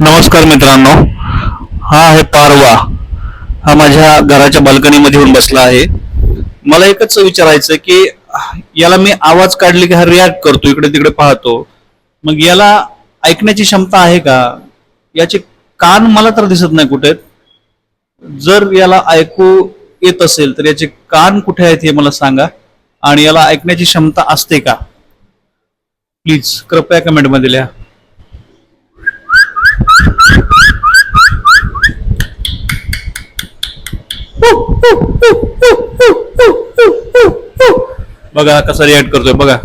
नमस्कार मित्रांनो. हा आहे पारवा. हा माझ्या घराच्या बाल्कनीमध्ये येऊन बसला आहे. मला एकच विचारायचं की याला मी आवाज काढले की हा रिॲक्ट करतो, इकडे तिकडे पाहतो. मग याला ऐकण्याची क्षमता आहे का? याचे कान मला तर दिसत नाही कुठे. जर याला ऐकू येत असेल तर याचे कान कुठे आहेत हे मला सांगा. आणि याला ऐकण्याची क्षमता असते का? प्लीज कृपया कमेंटमध्ये लिहा. बघा कसा रिॲक्ट करतोय बघा.